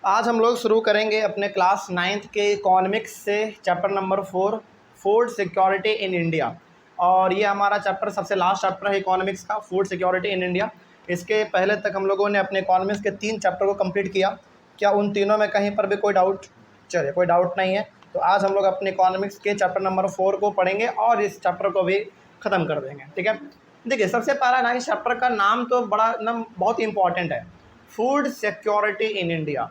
आज हम लोग शुरू करेंगे अपने क्लास 9th के इकोनॉमिक्स से chapter number 4 food security in India. और ये हमारा चैप्टर सबसे लास्ट चैप्टर है इकोनॉमिक्स का, फूड सिक्योरिटी इन इंडिया। इसके पहले तक हम लोगों ने अपने इकोनॉमिक्स के 3 चैप्टर को कंप्लीट किया। क्या उन तीनों में कहीं पर भी कोई डाउट? चलिए, कोई डाउट नहीं है। तो आज हम लोग अपने इकोनॉमिक्स के चैप्टर नंबर 4 को पढ़ेंगे और इस चैप्टर को भी ख़त्म कर देंगे। ठीक है, देखिए सबसे पहला ना, इस चैप्टर का नाम तो बड़ा ना बहुत इंपॉर्टेंट है, फूड सिक्योरिटी इन इंडिया।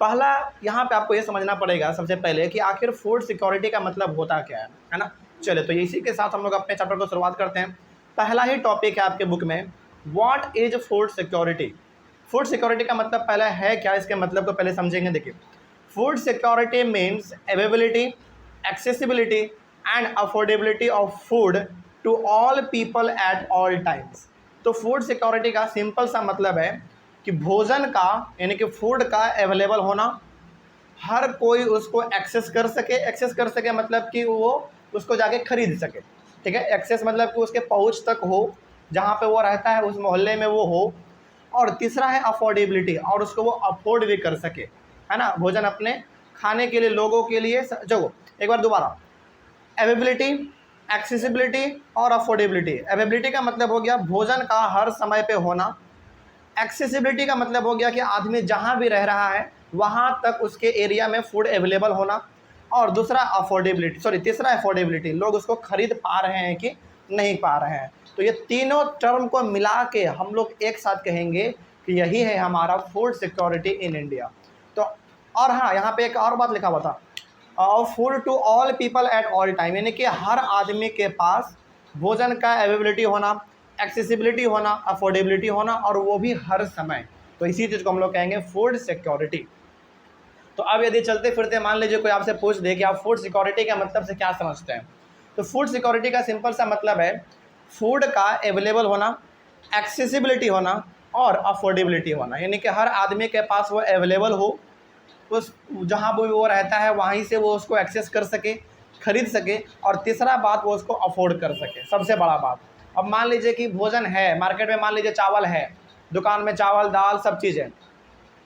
पहला यहाँ पे आपको ये समझना पड़ेगा सबसे पहले कि आखिर फूड सिक्योरिटी का मतलब होता क्या है ना। चलिए, तो इसी के साथ हम लोग अपने चैप्टर को शुरुआत करते हैं। पहला ही टॉपिक है आपके बुक में, what is food security. Food security का मतलब पहला है क्या, इसके मतलब को पहले समझेंगे। देखिए, food security means availability, accessibility and affordability of food to all people at all times. तो फूड सिक्योरिटी का सिंपल सा मतलब है कि भोजन का यानी कि फूड का अवेलेबल होना, हर कोई उसको एक्सेस कर सके मतलब कि वो उसको जाके खरीद सके। ठीक है, एक्सेस मतलब कि उसके पहुंच तक हो, जहाँ पे वो रहता है उस मोहल्ले में वो हो। और तीसरा है अफोर्डेबिलिटी, और उसको वो अफोर्ड भी कर सके, है ना, भोजन अपने खाने के लिए, लोगों के लिए। जो एक बार दोबारा, अवेलेबिलिटी, एक्सेसिबिलिटी और अफोर्डेबिलिटी। अवेलेबिलिटी का मतलब हो गया भोजन का हर समय पे होना। एक्सेसिबिलिटी का मतलब हो गया कि आदमी जहाँ भी रह रहा है वहाँ तक उसके एरिया में फूड अवेलेबल होना। और दूसरा तीसरा अफोर्डेबिलिटी, लोग उसको खरीद पा रहे हैं कि नहीं पा रहे हैं। तो ये तीनों टर्म को मिला के हम लोग एक साथ कहेंगे कि यही है हमारा फूड सिक्योरिटी इन इंडिया। तो और हाँ, यहाँ पे एक और बात लिखा हुआ था, food to all people at all time, यानी कि हर आदमी के पास भोजन का अवेलेबिलिटी होना, एक्सेसिबिलिटी होना, अफोर्डेबिलिटी होना, और वो भी हर समय। तो इसी चीज़ को हम लोग कहेंगे फूड सिक्योरिटी। तो अब यदि चलते फिरते मान लीजिए कोई आपसे पूछ दे कि आप फूड सिक्योरिटी का मतलब से क्या समझते हैं, तो फूड सिक्योरिटी का सिंपल सा मतलब है फूड का अवेलेबल होना, एक्सेसिबिलिटी होना और अफोर्डेबिलिटी होना, यानी कि हर आदमी के पास वो अवेलेबल हो, उस जहाँ भी वो रहता है वहीं से वो उसको एक्सेस कर सके, खरीद सके। और तीसरा बात, वो उसको अफोर्ड कर सके, सबसे बड़ा बात। अब मान लीजिए कि भोजन है मार्केट में, मान लीजिए चावल है दुकान में, चावल दाल सब चीज़ है,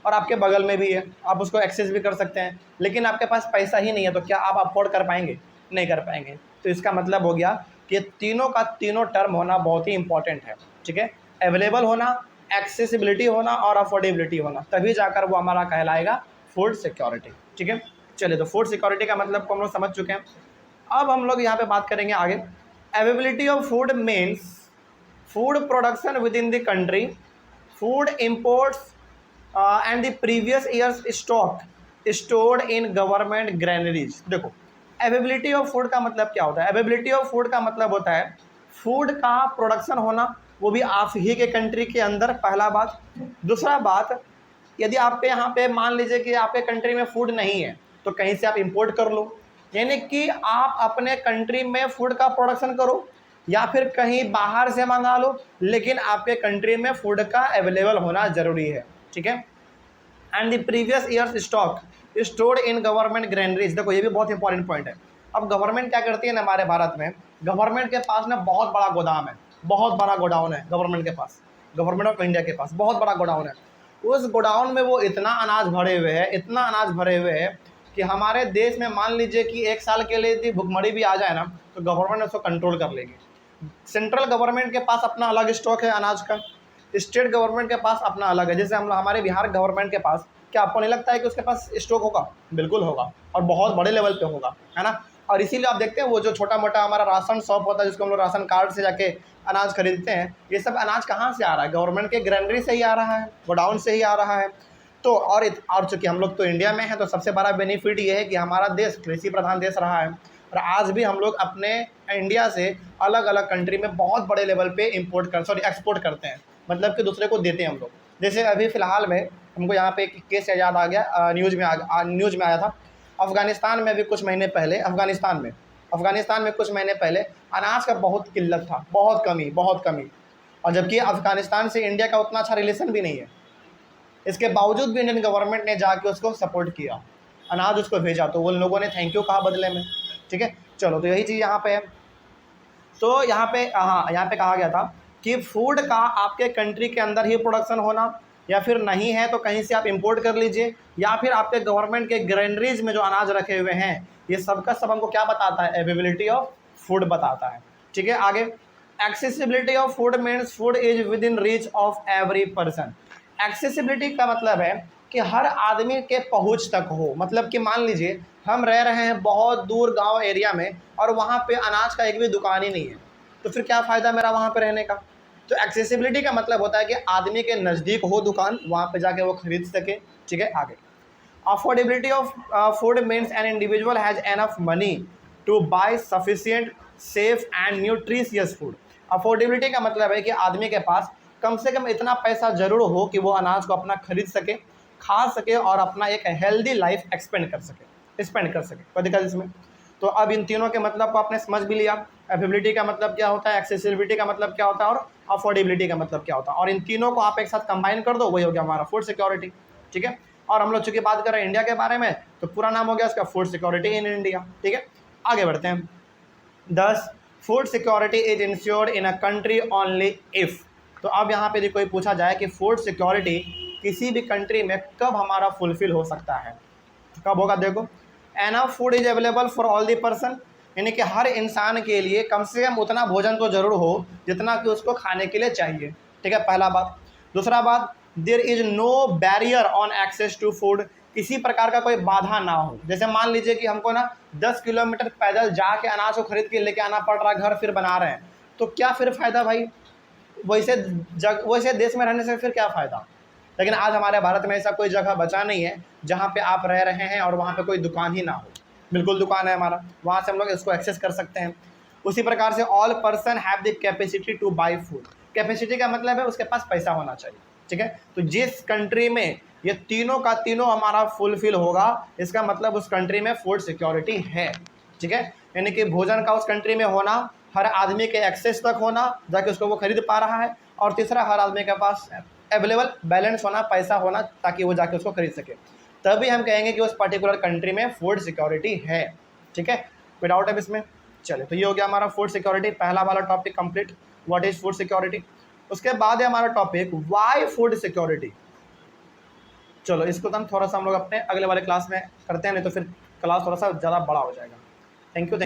और आपके बगल में भी है, आप उसको एक्सेस भी कर सकते हैं, लेकिन आपके पास पैसा ही नहीं है, तो क्या आप अफोर्ड कर पाएंगे? नहीं कर पाएंगे। तो इसका मतलब हो गया कि तीनों का तीनों टर्म होना बहुत ही इंपॉर्टेंट है। ठीक है, अवेलेबल होना, एक्सेसिबिलिटी होना और अफोर्डेबिलिटी होना, तभी जाकर वो हमारा कहलाएगा फूड सिक्योरिटी। ठीक है, चलिए, तो फूड सिक्योरिटी का मतलब को हम लोग समझ चुके हैं। अब हम लोग यहाँ पे बात करेंगे आगे। Availability of food means food production with in the country, food imports and the previous years stock stored in government granaries. देखो, अवेलेबिलिटी ऑफ फूड का मतलब क्या होता है? अवेलेबिलिटी ऑफ फूड का मतलब होता है फूड का प्रोडक्शन होना, वो भी आप ही के कंट्री के अंदर, पहला बात। दूसरा बात, यदि आपके यहाँ पे मान लीजिए कि आपके कंट्री में फूड नहीं है, तो कहीं से आप इंपोर्ट कर लो, यानी कि आप अपने कंट्री में फूड का प्रोडक्शन करो या फिर कहीं बाहर से मंगा लो, लेकिन आपके कंट्री में फूड का अवेलेबल होना जरूरी है। ठीक है, and the previous years stock stored in government granaries. देखो, ये भी बहुत इंपॉर्टेंट पॉइंट है। अब गवर्नमेंट क्या करती है ना, हमारे भारत में गवर्नमेंट के पास ना बहुत बड़ा गोदाम है, बहुत बड़ा गोडाउन है गवर्नमेंट के पास, गवर्नमेंट ऑफ इंडिया के पास बहुत बड़ा गोडाउन है। उस गोडाउन में वो इतना अनाज भरे हुए है, इतना अनाज भरे हुए है कि हमारे देश में मान लीजिए कि एक साल के लिए यदि भुखमरी भी आ जाए ना, तो गवर्नमेंट उसको कंट्रोल कर लेगी। सेंट्रल गवर्नमेंट के पास अपना अलग स्टॉक है अनाज का, स्टेट गवर्नमेंट के पास अपना अलग है। जैसे हम हमारे बिहार गवर्नमेंट के पास, क्या आपको नहीं लगता है कि उसके पास स्टॉक होगा? बिल्कुल होगा, और बहुत बड़े लेवल पे होगा, है ना। और इसीलिए आप देखते हैं वो जो छोटा मोटा हमारा राशन शॉप होता है, जिसको हम लोग राशन कार्ड से जाके अनाज खरीदते हैं, ये सब अनाज कहाँ से आ रहा है? गवर्नमेंट के ग्रैनरी से ही आ रहा है, गोडाउन से ही आ रहा है। तो और चूँकि हम लोग तो इंडिया में हैं, तो सबसे बड़ा बेनिफिट ये है कि हमारा देश कृषि प्रधान देश रहा है, और आज भी हम लोग अपने इंडिया से अलग अलग कंट्री में बहुत बड़े लेवल पे एक्सपोर्ट करते हैं, मतलब कि दूसरे को देते हैं हम लोग। जैसे अभी फ़िलहाल में हमको यहाँ पे एक केस याद आ गया, न्यूज़ में आया था। अफ़गानिस्तान में अभी कुछ महीने पहले अफ़गानिस्तान में कुछ महीने पहले अनाज का बहुत किल्लत था, बहुत कमी। और जबकि अफ़गानिस्तान से इंडिया का उतना अच्छा रिलेशन भी नहीं है, इसके बावजूद भी इंडियन गवर्नमेंट ने जाके उसको सपोर्ट किया, अनाज उसको भेजा, तो उन लोगों ने थैंक यू कहा बदले में। ठीक है, चलो, तो यही चीज़ यहाँ पे है। तो यहाँ पे कहा गया था कि फूड का आपके कंट्री के अंदर ही प्रोडक्शन होना, या फिर नहीं है तो कहीं से आप इंपोर्ट कर लीजिए, या फिर आपके गवर्नमेंट के ग्रेनरीज में जो अनाज रखे हुए हैं, ये सब का सब हमको क्या बताता है, अवेलेबिलिटी ऑफ फूड बताता है। ठीक है, आगे accessibility of food means food is with in reach of every person. Accessibility का मतलब है कि हर आदमी के पहुंच तक हो, मतलब कि मान लीजिए हम रह रहे हैं बहुत दूर गांव एरिया में और वहाँ पे अनाज का एक भी दुकान ही नहीं है, तो फिर क्या फ़ायदा मेरा वहाँ पे रहने का। तो एक्सेसिबिलिटी का मतलब होता है कि आदमी के नज़दीक हो दुकान, वहाँ पे जाके वो खरीद सके। ठीक है, आगे affordability of food means an individual has enough money to buy sufficient safe and nutritious food. Affordability का मतलब है कि आदमी के पास कम से कम इतना पैसा जरूर हो कि वो अनाज को अपना खरीद सके, खा सके और अपना एक हेल्दी लाइफ स्पेंड कर सके। कोई दिक्कत इसमें? तो अब इन तीनों के मतलब को आपने समझ भी लिया। अवेलेबिलिटी का मतलब क्या होता है, एक्सेसिबिलिटी का मतलब क्या होता है और अफोर्डेबिलिटी का मतलब क्या होता है, और इन तीनों को आप एक साथ कंबाइन कर दो, वही हो गया हमारा फूड सिक्योरिटी। ठीक है, और हम लोग चूंकि बात कर रहे हैं इंडिया के बारे में, तो पूरा नाम हो गया इसका फूड सिक्योरिटी इन इंडिया। ठीक है, आगे बढ़ते हैं। 10 food security is insured in a country only if. तो अब यहाँ पे कोई पूछा जाए कि फूड सिक्योरिटी किसी भी कंट्री में कब हमारा फुलफिल हो सकता है, कब होगा? देखो, enough food is available for all the person, यानी कि हर इंसान के लिए कम से कम उतना भोजन तो जरूर हो जितना कि उसको खाने के लिए चाहिए। ठीक है, पहला बात। दूसरा बात, there is no barrier on access to food, किसी प्रकार का कोई बाधा ना हो। जैसे मान लीजिए कि हमको ना 10 किलोमीटर पैदल जाके अनाज को खरीद के लेके आना पड़ रहा है, घर फिर बना रहे हैं, तो क्या फिर फ़ायदा भाई? वैसे देश में रहने से फिर क्या फ़ायदा? लेकिन आज हमारे भारत में ऐसा कोई जगह बचा नहीं है जहाँ पे आप रह रहे हैं और वहाँ पे कोई दुकान ही ना हो। बिल्कुल दुकान है हमारा, वहाँ से हम लोग इसको एक्सेस कर सकते हैं। उसी प्रकार से all person have the capacity to buy food. Capacity का मतलब है उसके पास पैसा होना चाहिए। ठीक है, तो जिस कंट्री में ये तीनों का तीनों हमारा फुलफिल होगा, इसका मतलब उस कंट्री में फूड सिक्योरिटी है। ठीक है, यानी कि भोजन का उस कंट्री में होना, हर आदमी के एक्सेस तक होना जाके उसको वो खरीद पा रहा है, और तीसरा हर आदमी के पास अवेलेबल बैलेंस होना, पैसा होना, ताकि वो जाके उसको खरीद सके, तभी हम कहेंगे कि उस पर्टिकुलर कंट्री में फूड सिक्योरिटी है। ठीक है, कोई डाउट है इसमें? चलिए, तो ये हो गया हमारा फूड सिक्योरिटी, पहला वाला topic complete, what is food security. उसके बाद है हमारा टॉपिक व्हाई फूड सिक्योरिटी। चलो, इसको तो हम थोड़ा सा हम लोग अपने अगले वाले क्लास में करते हैं, नहीं तो फिर क्लास थोड़ा सा ज़्यादा बड़ा हो जाएगा। Thank you.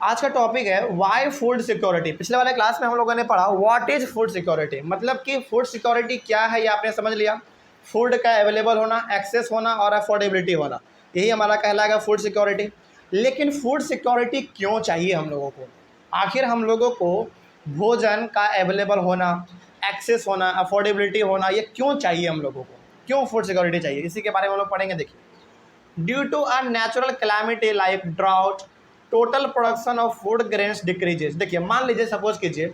आज का टॉपिक है व्हाई फूड सिक्योरिटी। पिछले वाले क्लास में हम लोगों ने पढ़ा व्हाट इज फूड सिक्योरिटी, मतलब कि फूड सिक्योरिटी क्या है, ये आपने समझ लिया। फूड का अवेलेबल होना, एक्सेस होना और अफोर्डेबिलिटी होना, यही हमारा कहलाएगा फूड सिक्योरिटी। लेकिन फूड सिक्योरिटी क्यों चाहिए हम लोगों को? आखिर हम लोगों को भोजन का अवेलेबल होना, एक्सेस होना, अफोर्डेबिलिटी होना, ये क्यों चाहिए हम लोगों को? क्यों फूड सिक्योरिटी चाहिए, इसी के बारे में हम लोग पढ़ेंगे। देखिए, due to a natural calamity like drought, total production of food grains decreases. देखिए, मान लीजिए सपोज कीजिए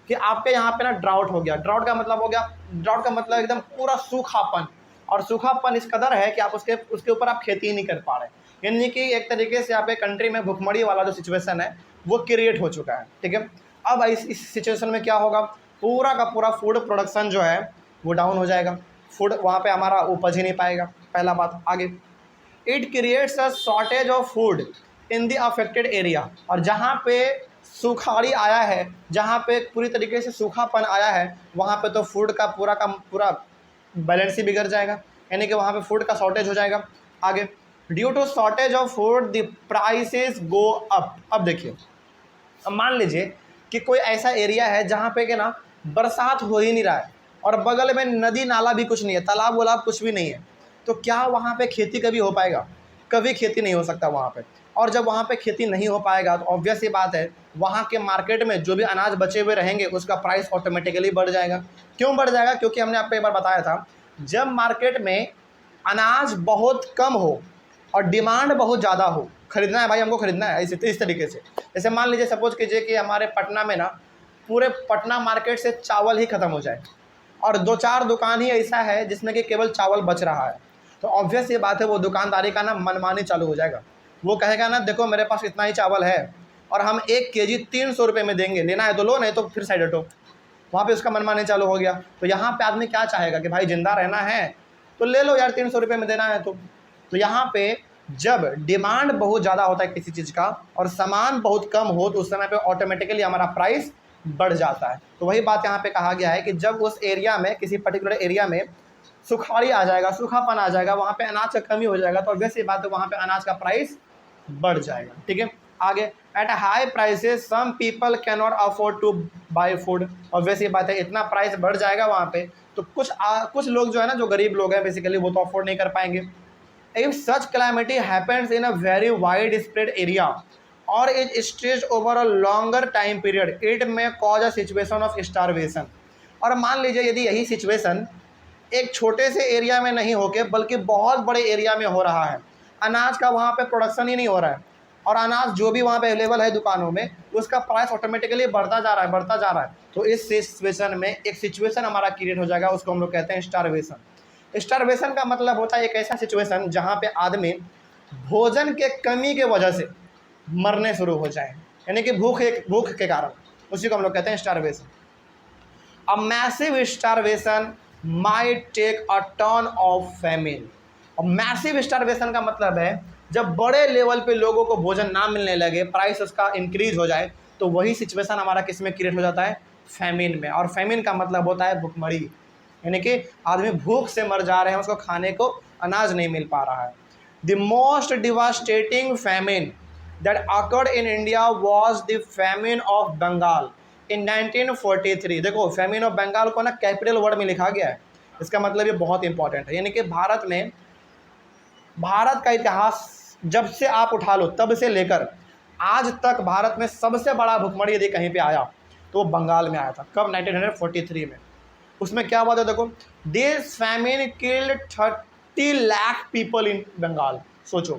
कि आपके यहाँ पे ना ड्राउट हो गया। ड्राउट का मतलब हो गया, ड्राउट का मतलब एकदम पूरा सूखापन, और सूखापन इस कदर है कि आप उसके ऊपर आप खेती ही नहीं कर पा रहे, यानी कि एक तरीके से आपके कंट्री में भुखमरी वाला जो सिचुएशन है वो क्रिएट हो चुका है। ठीक है, अब इस सिचुएशन में क्या होगा, पूरा का पूरा फूड प्रोडक्शन जो है वो डाउन हो जाएगा, फूड वहाँ पे हमारा उपज ही नहीं पाएगा, पहला बात। आगे, it creates a shortage of food in the affected area, और जहाँ पे सूखाड़ी आया है, जहाँ पे पूरी तरीके से सूखापन आया है, वहाँ पे तो फूड का पूरा बैलेंस ही बिगड़ जाएगा, यानी कि वहाँ पे फूड का शॉर्टेज हो जाएगा। आगे, due to shortage of food the prices go up. अब देखिए, अब मान लीजिए कि कोई ऐसा एरिया है जहाँ पे कि ना बरसात हो ही नहीं रहा है और बगल में नदी नाला भी कुछ नहीं है, तालाब वलाब कुछ भी नहीं है, तो क्या वहाँ पे खेती कभी हो पाएगा? कभी खेती नहीं हो सकता वहाँ पे। और जब वहाँ पे खेती नहीं हो पाएगा तो ऑब्वियस ही बात है, वहाँ के मार्केट में जो भी अनाज बचे हुए रहेंगे उसका प्राइस ऑटोमेटिकली बढ़ जाएगा। क्यों बढ़ जाएगा? क्योंकि हमने आपको एक बार बताया था, जब मार्केट में अनाज बहुत कम हो और डिमांड बहुत ज़्यादा हो, खरीदना है भाई, हमको खरीदना है, इस तरीके से। जैसे मान लीजिए सपोज कीजिए कि हमारे पटना में ना पूरे पटना मार्केट से चावल ही ख़त्म हो जाए और 2-4 दुकान ही ऐसा है जिसमें कि केवल चावल बच रहा है, तो ऑब्वियस ये बात है, वो दुकानदारी का ना मनमानी चालू हो जाएगा। वो कहेगा ना, देखो मेरे पास इतना ही चावल है और हम 1 केजी 300 रुपये में देंगे, लेना है तो लो, नहीं तो फिर साइड हटो। वहाँ पे उसका मनमानी चालू हो गया। तो यहाँ पे आदमी क्या चाहेगा कि भाई जिंदा रहना है तो ले लो यार, 300 रुपये में देना है तो यहाँ पे जब डिमांड बहुत ज़्यादा होता है किसी चीज़ का और सामान बहुत कम हो, तो उस समय पे ऑटोमेटिकली हमारा प्राइस बढ़ जाता है। तो वही बात यहाँ पे कहा गया है कि जब उस एरिया में, किसी पर्टिकुलर एरिया में सुखाड़ी आ जाएगा, सूखापन आ जाएगा, वहाँ पे अनाज का कमी हो जाएगा, तो ऑब्वियस सी बात है वहाँ पे अनाज का प्राइस बढ़ जाएगा। ठीक है, आगे at high prices some people can not afford to buy food. Obvious सी बात है इतना प्राइस बढ़ जाएगा वहाँ पे, तो कुछ लोग जो है ना, जो गरीब लोग हैं बेसिकली, वो तो अफोर्ड नहीं कर पाएंगे। If such calamity happens in a very wide spread area or is stretch over a longer time period it may cause a situation of starvation. और मान लीजिए यदि यही सिचुएशन एक छोटे से एरिया में नहीं होके बल्कि बहुत बड़े एरिया में हो रहा है, अनाज का वहाँ पे प्रोडक्शन ही नहीं हो रहा है, और अनाज जो भी वहाँ पे अवेलेबल है दुकानों में, उसका प्राइस ऑटोमेटिकली बढ़ता जा रहा है, बढ़ता जा रहा है, तो इस सिचुएशन में एक सिचुएशन हमारा क्रिएट हो जाएगा, उसको हम लोग कहते हैं स्टारवेशन। स्टारवेशन का मतलब होता है एक ऐसा सिचुएशन जहाँ पे आदमी भोजन के कमी के वजह से मरने शुरू हो जाए, यानी कि भूख के कारण, उसी को हम लोग कहते हैं starvation. A massive starvation might take a turn of famine. और मैसिव स्टारवेशन का मतलब है जब बड़े लेवल पे लोगों को भोजन ना मिलने लगे, प्राइस उसका इंक्रीज हो जाए, तो वही सिचुएशन हमारा किस में क्रिएट हो जाता है, फैमिन में। और फैमिन का मतलब होता है भुखमरी, यानी कि आदमी भूख से मर जा रहे हैं, उसको खाने को अनाज नहीं मिल पा रहा है। The most devastating famine that occurred in India was the famine of Bengal in 1943। देखो फैमिन ऑफ बंगाल को ना कैपिटल वर्ड में लिखा गया है, इसका मतलब ये बहुत इंपॉर्टेंट है। यानी कि भारत का इतिहास जब से आप उठा लो तब से लेकर आज तक भारत में सबसे बड़ा भुखमरी यदि कहीं पे आया तो वो बंगाल में आया था। कब? 1943 में। उसमें क्या हुआ था देखो, this famine killed 30 lakh people in Bengal. सोचो,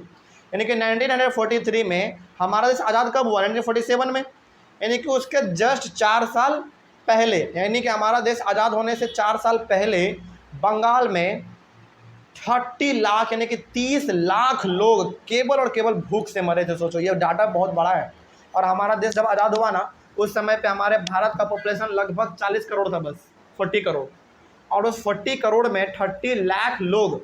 यानी कि 1943 में हमारा देश आज़ाद कब हुआ? 1947 में, यानी कि उसके जस्ट 4 साल पहले, यानी कि हमारा देश आज़ाद होने से 4 साल पहले बंगाल में 30 लाख यानी कि 30 लाख लोग केवल और केवल भूख से मरे थे। सोचो, ये डाटा बहुत बड़ा है। और हमारा देश जब आज़ाद हुआ ना, उस समय पे हमारे भारत का पॉपुलेशन लगभग 40 करोड़ था, बस 40 करोड़। और उस 40 करोड़ में 30 लाख लोग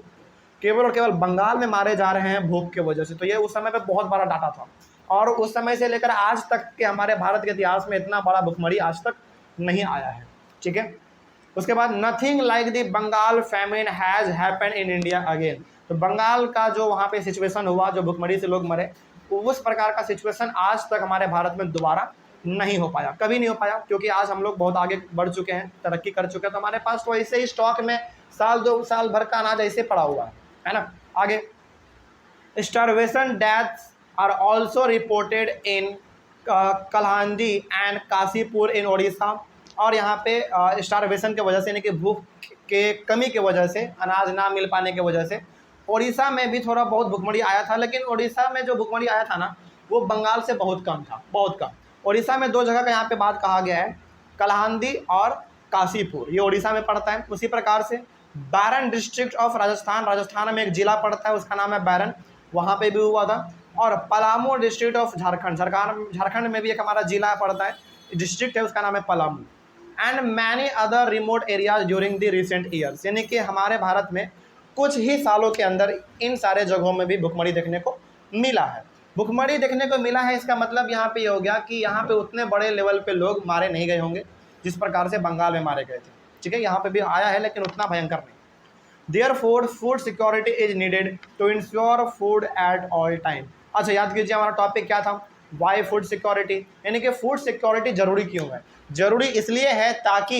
केवल और केवल बंगाल में मारे जा रहे हैं भूख के वजह से। तो ये उस समय पे बहुत बड़ा डाटा था। और उस समय से लेकर आज तक के हमारे भारत के इतिहास में इतना बड़ा भुखमरी आज तक नहीं आया है। ठीक है, उसके बाद nothing like the Bengal famine has happened in India again. तो बंगाल का जो वहाँ पे सिचुएशन हुआ, जो भुखमरी से लोग मरे, उस प्रकार का सिचुएशन आज तक हमारे भारत में दोबारा नहीं हो पाया, कभी नहीं हो पाया, क्योंकि आज हम लोग बहुत आगे बढ़ चुके हैं, तरक्की कर चुके हैं। तो हमारे पास तो ऐसे ही स्टॉक में साल 2 साल भर का अनाज ऐसे पड़ा हुआ है ना। आगे, starvation deaths are also reported in Kalahandi and Kashipur in Odisha. और यहाँ पे स्टारवेशन के वजह से, यानी कि भूख के कमी के वजह से, अनाज ना मिल पाने की वजह से ओडिशा में भी थोड़ा बहुत भुखमरी आया था। लेकिन ओडिशा में जो भुखमरी आया था ना, वो बंगाल से बहुत कम था, बहुत कम। ओडिशा में 2 जगह का यहाँ पे बात कहा गया है, कलहांदी और काशीपुर, ये ओडिशा में पड़ता है। उसी प्रकार से बैरन डिस्ट्रिक्ट ऑफ राजस्थान, राजस्थान में एक जिला पड़ता है, उसका नाम है बैरन, वहाँ पे भी हुआ था। और पलामू डिस्ट्रिक्ट ऑफ झारखंड, झारखंड में भी एक हमारा जिला पड़ता है, डिस्ट्रिक्ट है, उसका नाम है Palamu. And many other remote areas during the recent years, यानी कि हमारे भारत में कुछ ही सालों के अंदर इन सारे जगहों में भी भुखमरी देखने को मिला है। भुखमरी देखने को मिला है, इसका मतलब यहाँ पे ये हो गया कि यहाँ पे उतने बड़े लेवल पे लोग मारे नहीं गए होंगे जिस प्रकार से बंगाल में मारे गए थे। ठीक है, यहाँ पे भी आया है लेकिन उतना भयंकर नहीं। Therefore, food security is needed to ensure food at all time। अच्छा, याद कीजिए हमारा टॉपिक क्या था, वाई फूड सिक्योरिटी, यानी कि फूड सिक्योरिटी जरूरी क्यों है? जरूरी इसलिए है ताकि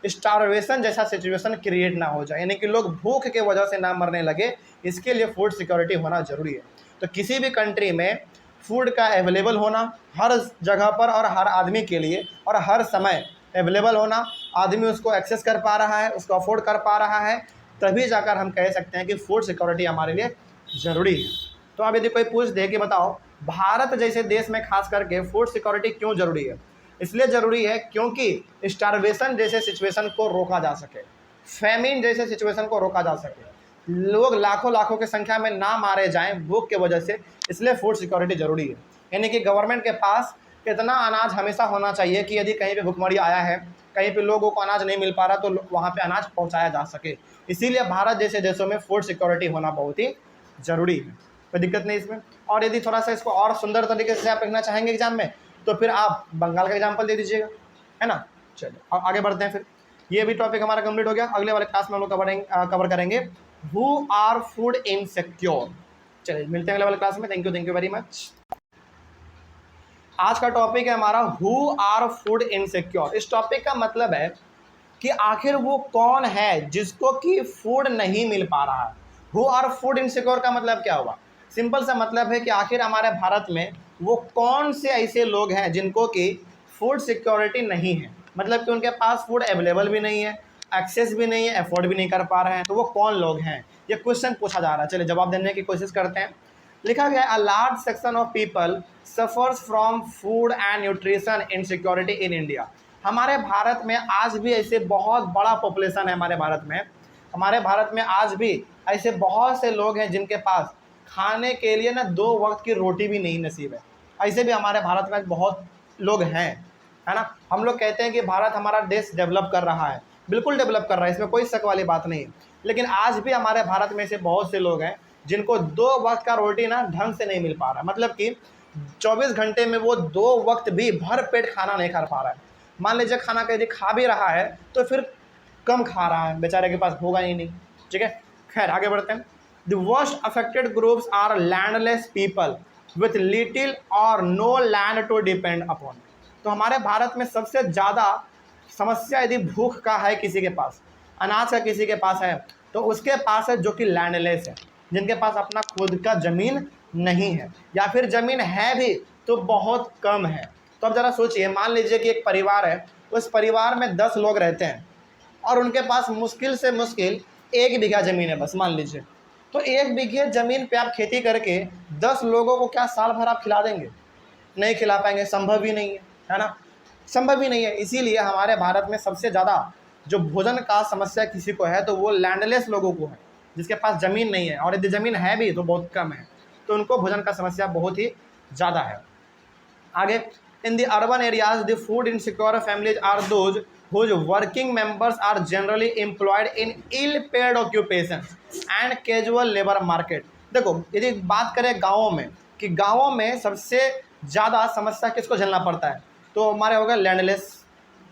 स्टारवेशन जैसा सिचुएशन क्रिएट ना हो जाए, यानी कि लोग भूख के वजह से ना मरने लगे, इसके लिए फूड सिक्योरिटी होना जरूरी है। तो किसी भी कंट्री में फूड का अवेलेबल होना हर जगह पर और हर आदमी के लिए और हर समय अवेलेबल होना, आदमी उसको एक्सेस कर पा रहा है, उसको अफोर्ड कर पा रहा है, तभी जाकर हम कह सकते हैं कि फूड सिक्योरिटी हमारे लिए ज़रूरी है। तो अब यदि कोई पूछ दे कि बताओ भारत जैसे देश में खास करके फूड सिक्योरिटी क्यों ज़रूरी है? इसलिए ज़रूरी है क्योंकि स्टारवेशन जैसे सिचुएशन को रोका जा सके, फैमिन जैसे सिचुएशन को रोका जा सके, लोग लाखों लाखों की संख्या में ना मारे जाएं भूख के वजह से, इसलिए फूड सिक्योरिटी ज़रूरी है। यानी कि गवर्नमेंट के पास इतना अनाज हमेशा होना चाहिए कि यदि कहीं पे भुखमरी आया है, कहीं पे लोगों को अनाज नहीं मिल पा रहा, तो वहाँ पे अनाज पहुँचाया जा सके। इसीलिए भारत जैसे देशों में फूड सिक्योरिटी होना बहुत ही ज़रूरी है, कोई दिक्कत नहीं इसमें। और यदि थोड़ा सा इसको और सुंदर तरीके से आप लिखना चाहेंगे एग्जाम में, तो फिर आप बंगाल का एग्जाम्पल दे दीजिएगा। है ना। चलिए अब आगे बढ़ते हैं फिर, ये भी टॉपिक हमारा कंप्लीट हो गया। अगले वाले क्लास में हम लोग कवर करेंगे हु आर फूड इनसिक्योर। चलिए मिलते हैं अगले वाले क्लास में। Thank you very much. आज का टॉपिक है हमारा हु आर फूड इनसिक्योर। इस टॉपिक का मतलब है कि आखिर वो कौन है जिसको कि फूड नहीं मिल पा रहा है। हु आर फूड इनसिक्योर का मतलब क्या हुआ? सिंपल सा मतलब है कि आखिर हमारे भारत में वो कौन से ऐसे लोग हैं जिनको कि फूड सिक्योरिटी नहीं है, मतलब कि उनके पास फूड अवेलेबल भी नहीं है, एक्सेस भी नहीं है, अफोर्ड भी नहीं कर पा रहे हैं। तो वो कौन लोग हैं, ये क्वेश्चन पूछा जा रहा है। चलिए जवाब देने की कोशिश करते हैं। लिखा गया है a large section of people suffers from food and nutrition insecurity in India. हमारे भारत में आज भी ऐसे बहुत बड़ा पॉपुलेशन है। हमारे भारत में आज भी ऐसे बहुत से लोग हैं जिनके पास खाने के लिए ना 2 वक्त की रोटी भी नहीं नसीब है। ऐसे भी हमारे भारत में बहुत लोग हैं, है ना। हम लोग कहते हैं कि भारत हमारा देश डेवलप कर रहा है, बिल्कुल डेवलप कर रहा है, इसमें कोई शक वाली बात नहीं है। लेकिन आज भी हमारे भारत में से बहुत से लोग हैं जिनको 2 वक्त का रोटी ना ढंग से नहीं मिल पा रहा है, मतलब कि 24 घंटे में वो 2 वक्त भी भर पेट खाना नहीं खा पा रहा है। मान लीजिए खाना यदि खा भी रहा है तो फिर कम खा रहा है, बेचारे के पास होगा ही नहीं। ठीक है, खैर आगे बढ़ते हैं। The worst affected groups are landless people with little or no land to depend upon. तो हमारे भारत में सबसे ज़्यादा समस्या यदि भूख का है, किसी के पास अनाज का किसी के पास है, तो उसके पास है जो कि लैंडलेस है, जिनके पास अपना खुद का ज़मीन नहीं है, या फिर ज़मीन है भी तो बहुत कम है। तो अब ज़रा सोचिए, मान लीजिए कि एक परिवार है, उस परिवार में 10 लोग रहते हैं और उनके पास मुश्किल से मुश्किल 1 बीघा ज़मीन है बस, मान लीजिए। तो 1 बीघे ज़मीन पे आप खेती करके 10 लोगों को क्या साल भर आप खिला देंगे? नहीं खिला पाएंगे, संभव ही नहीं है ना, संभव ही नहीं है। इसीलिए हमारे भारत में सबसे ज़्यादा जो भोजन का समस्या किसी को है तो वो लैंडलेस लोगों को है, जिसके पास ज़मीन नहीं है, और यदि ज़मीन है भी तो बहुत कम है, तो उनको भोजन का समस्या बहुत ही ज़्यादा है। आगे, in the urban areas the food insecure families are those whose working members are generally employed in ill-paid occupations and casual labor market। देखो यदि बात करें गाँवों में, कि गाँवों में सबसे ज़्यादा समस्या किसको झेलना पड़ता है, तो हमारे होगा लैंडलेस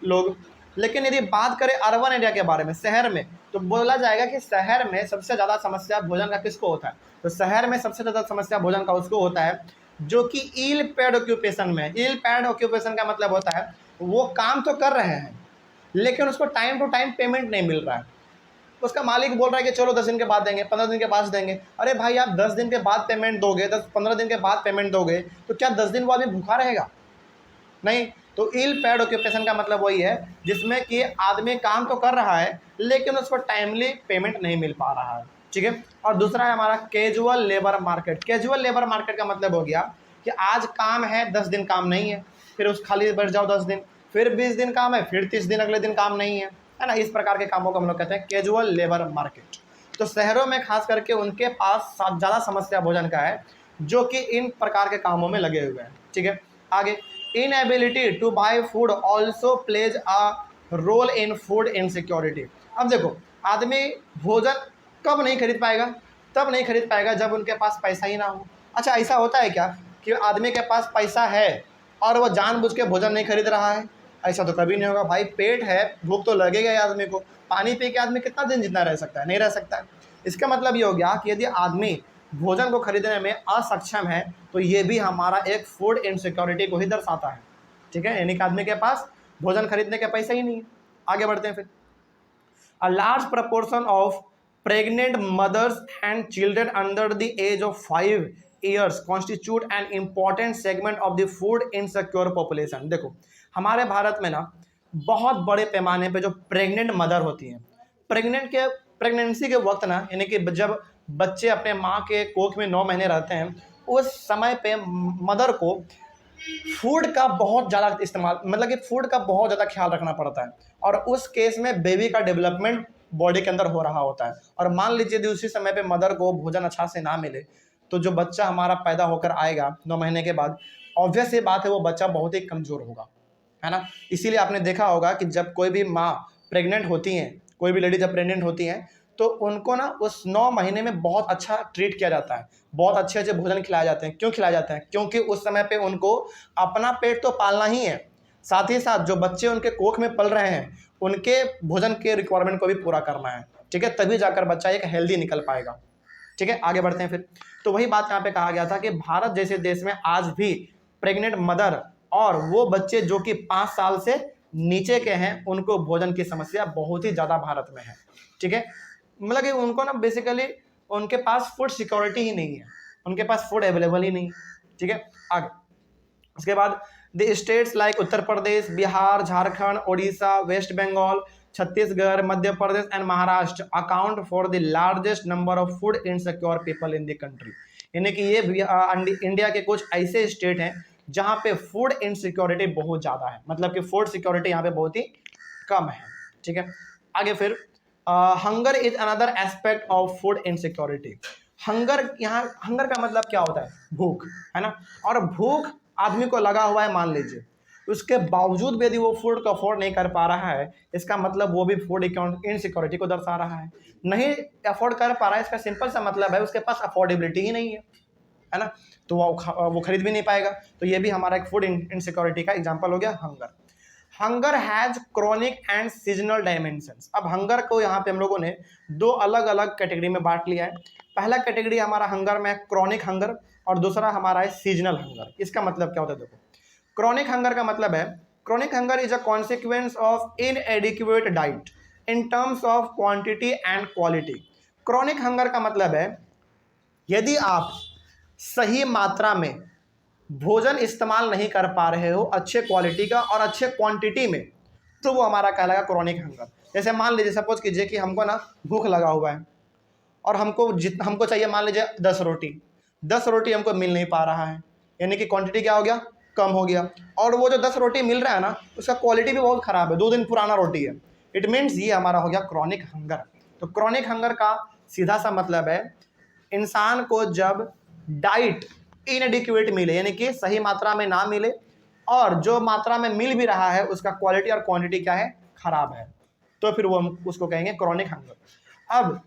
लोग। लेकिन यदि बात करें अर्बन एरिया के बारे में, शहर में, तो बोला जाएगा कि शहर में सबसे ज़्यादा समस्या भोजन का किसको होता है, तो शहर में सबसे ज़्यादा समस्या भोजन का उसको होता है जो कि इल पेड ऑक्यूपेशन में। इल पेड ऑक्यूपेशन का मतलब होता है वो काम तो कर रहे हैं लेकिन उसको टाइम टू टाइम पेमेंट नहीं मिल रहा है। उसका मालिक बोल रहा है कि चलो 10 दिन के बाद देंगे, 15 दिन के बाद देंगे। अरे भाई आप 10 दिन के बाद पेमेंट दोगे, 10-15 दिन के बाद पेमेंट दोगे, तो क्या 10 दिन वो आदमी भूखा रहेगा? नहीं। तो इल पेड ऑक्यूपेशन का मतलब वही है जिसमें कि आदमी काम तो कर रहा है लेकिन उसको टाइमली पेमेंट नहीं मिल पा रहा है। ठीक है। और दूसरा है हमारा casual labour market. Casual labour market का मतलब हो गया कि आज काम है, 10 दिन काम नहीं है, फिर उस खाली बैठ जाओ 10 दिन, फिर 20 दिन काम है, फिर 30 दिन अगले दिन काम नहीं है ना। इस प्रकार के कामों को हम लोग कहते हैं कैजुअल लेबर मार्केट। तो शहरों में खास करके उनके पास ज़्यादा समस्या भोजन का है जो कि इन प्रकार के कामों में लगे हुए हैं। ठीक है। आगे, inability to buy food also plays a role in food insecurity. अब देखो, आदमी भोजन कब नहीं खरीद पाएगा? तब नहीं खरीद पाएगा जब उनके पास पैसा ही ना हो। अच्छा, ऐसा होता है क्या कि आदमी के पास पैसा है और वो जानबूझ के भोजन नहीं खरीद रहा है? ऐसा तो कभी नहीं होगा भाई। पेट है, भूख तो लगेगा ही आदमी को। पानी पी के आदमी कितना दिन जिंदा रह सकता है? नहीं रह सकता है। इसका मतलब ये हो गया कि यदि आदमी भोजन को खरीदने में असक्षम है तो ये भी हमारा एक फूड इनसिक्योरिटी को ही दर्शाता है। ठीक है, यानी कि आदमी के पास भोजन खरीदने के पैसे ही नहीं है। आगे बढ़ते हैं फिर। A large proportion of pregnant mothers and children under the age of 5 years constitute an important segment of the food insecure population। देखो हमारे भारत में ना बहुत बड़े पैमाने पे जो प्रेग्नेंट मदर होती हैं, प्रेगनेंसी के वक्त ना, यानी कि जब बच्चे अपने माँ के कोख में 9 महीने रहते हैं, उस समय पे मदर को फूड का बहुत ज़्यादा इस्तेमाल, मतलब कि फूड का बहुत ज़्यादा ख्याल रखना पड़ता है। और उस केस में बेबी का डेवलपमेंट बॉडी के अंदर हो रहा होता है। और मान लीजिए यदि उसी समय पे मदर को भोजन अच्छा से ना मिले तो जो बच्चा हमारा पैदा होकर आएगा 9 महीने के बाद, ऑब्वियस ये बात है वो बच्चा बहुत ही कमज़ोर होगा, है ना। इसीलिए आपने देखा होगा कि जब कोई भी माँ प्रेग्नेंट होती हैं, कोई भी लेडी जब प्रेग्नेंट होती हैं तो उनको ना उस 9 महीने में बहुत अच्छा ट्रीट किया जाता है, बहुत अच्छे अच्छे भोजन खिलाए जाते हैं। क्यों खिलाए जाते हैं? क्योंकि उस समय पे उनको अपना पेट तो पालना ही है, साथ ही साथ जो बच्चे उनके कोख में पल रहे हैं उनके भोजन के रिक्वायरमेंट को भी पूरा करना है, ठीक है, तभी जाकर बच्चा एक हेल्दी निकल पाएगा, ठीक है। आगे बढ़ते हैं फिर। तो वही बात यहाँ पे कहा गया था कि भारत जैसे देश में आज भी प्रेग्नेंट मदर और वो बच्चे जो कि 5 साल से नीचे के हैं उनको भोजन की समस्या बहुत ही ज़्यादा भारत में है, ठीक है। मतलब कि उनको ना बेसिकली उनके पास फूड सिक्योरिटी ही नहीं है, उनके पास फूड अवेलेबल ही नहीं, ठीक है। आगे उसके बाद the states like Uttar Pradesh, Bihar, Jharkhand, Orissa, West Bengal, Chhattisgarh, Madhya Pradesh and Maharashtra account for the largest number of food insecure people in the country. यानी कि ये इंडिया के कुछ ऐसे स्टेट हैं जहाँ पे फूड इनसिक्योरिटी बहुत ज़्यादा है, मतलब कि फूड सिक्योरिटी यहाँ पे बहुत ही कम है, ठीक है। आगे फिर hunger is another aspect of food insecurity. Hunger, यहाँ हंगर का मतलब क्या होता है? भूख, है ना। और भूख आदमी को लगा हुआ है मान लीजिए, उसके बावजूद भी यदि वो फूड को अफोर्ड नहीं कर पा रहा है, इसका मतलब वो भी फूड इनसिक्योरिटी को दर्शा रहा है। नहीं अफोर्ड कर पा रहा है, इसका सिंपल सा मतलब है उसके पास अफोर्डेबिलिटी ही नहीं है ना, तो वो खरीद भी नहीं पाएगा। तो ये भी हमारा एक फूड इनसिक्योरिटी का एग्जाम्पल हो गया hunger. Hunger has chronic and seasonal dimensions. अब हंगर को यहाँ पे हम लोगों ने दो अलग अलग कैटेगरी में बांट लिया है। पहला कैटेगरी हमारा हंगर में क्रॉनिक हंगर और दूसरा हमारा है सीजनल हंगर। इसका मतलब क्या होता है? देखो, क्रॉनिक हंगर का मतलब है chronic hunger is a consequence of इनएडिक्वेट diet in terms of quantity and quality. Chronic hunger का मतलब है यदि आप सही मात्रा में भोजन इस्तेमाल नहीं कर पा रहे हो अच्छे क्वालिटी का और अच्छे क्वांटिटी में, तो वो हमारा कहलाएगा क्रॉनिक हंगर। जैसे मान लीजिए, सपोज कीजिए कि हमको ना भूख लगा हुआ है और हमको चाहिए मान लीजिए 10 रोटी। 10 रोटी हमको मिल नहीं पा रहा है, यानी कि क्वांटिटी क्या हो गया? कम हो गया। और वो जो 10 रोटी मिल रहा है ना, उसका क्वालिटी भी बहुत ख़राब है, 2 दिन पुराना रोटी है। इट मीन्स ये हमारा हो गया क्रॉनिक हंगर। तो क्रॉनिक हंगर का सीधा सा मतलब है इंसान को जब डाइट इनएडिक्वेट मिले, यानी कि सही मात्रा में ना मिले, और जो मात्रा में मिल भी रहा है उसका क्वालिटी और क्वांटिटी क्या है? खराब है, तो फिर वो हम उसको कहेंगे क्रॉनिक हंगर। अब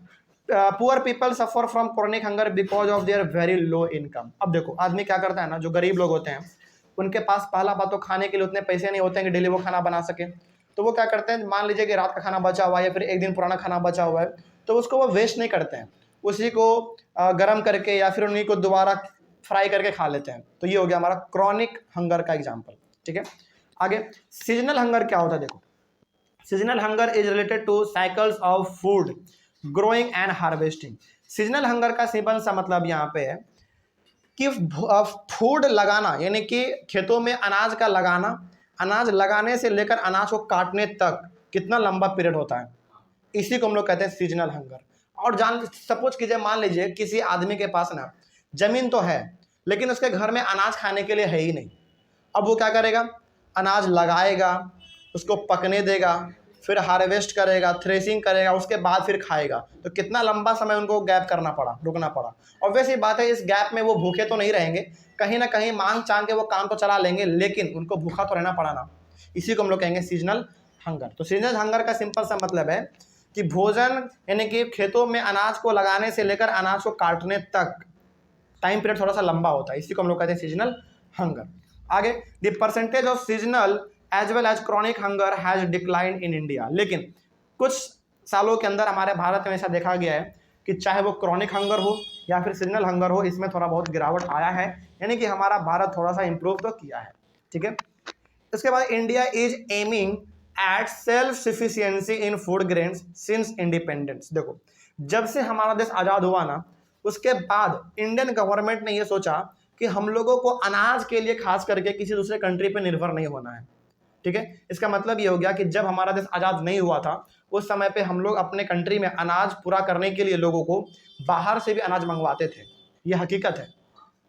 poor people suffer from chronic hunger because of their very low income. अब देखो, आदमी क्या करता है ना, जो गरीब लोग होते हैं उनके पास पहला बात तो खाने के लिए उतने पैसे नहीं होते हैं कि डेली वो खाना बना सके। तो वो क्या करते हैं, मान लीजिए कि रात का खाना बचा हुआ है या फिर एक दिन पुराना खाना बचा हुआ है, तो उसको वो वेस्ट नहीं करते हैं, उसी को गर्म करके या फिर उन्हीं को दोबारा फ्राई करके खा लेते हैं। तो ये हो गया हमारा क्रॉनिक हंगर का एग्जाम्पल, ठीक है। आगे सीजनल हंगर क्या होता है? देखो, seasonal hunger is related to cycles of food growing and harvesting. Seasonal hunger का सिंपल सा मतलब यहाँ पे है कि फूड लगाना, यानी कि खेतों में अनाज का लगाना, अनाज लगाने से लेकर अनाज को काटने तक कितना लंबा पीरियड होता है, इसी को हम लोग कहते हैं सीजनल हंगर। और सपोज कीजिए, मान लीजिए किसी आदमी के पास ना जमीन तो है लेकिन उसके घर में अनाज खाने के लिए है ही नहीं। अब वो क्या करेगा? अनाज लगाएगा, उसको पकने देगा, फिर हार्वेस्ट करेगा, थ्रेसिंग करेगा, उसके बाद फिर खाएगा। तो कितना लंबा समय उनको गैप करना पड़ा, रुकना पड़ा। ऑब्वियस ही बात है, इस गैप में वो भूखे तो नहीं रहेंगे, कहीं ना कहीं मांग चांग के वो काम तो चला लेंगे, लेकिन उनको भूखा तो रहना पड़ा ना। इसी को हम लोग कहेंगे सीजनल हंगर। तो सीजनल हंगर का सिंपल सा मतलब है कि भोजन, यानी कि खेतों में अनाज को लगाने से लेकर अनाज को काटने तक टाइम पीरियड थोड़ा सा लंबा होता है, इसी को हम लोग कहते हैं सीजनल हंगर। आगे the percentage of seasonal as well as chronic hunger has declined in India. लेकिन कुछ सालों के अंदर हमारे भारत में ऐसा देखा गया है कि चाहे वो क्रॉनिक हंगर हो या फिर सीजनल हंगर हो, इसमें थोड़ा बहुत गिरावट आया है, यानी कि हमारा भारत थोड़ा सा इंप्रूव तो किया है, ठीक है। इसके बाद India is aiming at self sufficiency in food grains since independence. देखो, जब से हमारा देश आज़ाद हुआ ना, उसके बाद इंडियन गवर्नमेंट ने ये सोचा कि हम लोगों को अनाज के लिए खास करके किसी दूसरे कंट्री पर निर्भर नहीं होना है, ठीक है। इसका मतलब ये हो गया कि जब हमारा देश आज़ाद नहीं हुआ था उस समय पे हम लोग अपने कंट्री में अनाज पूरा करने के लिए लोगों को बाहर से भी अनाज मंगवाते थे। ये हकीकत है।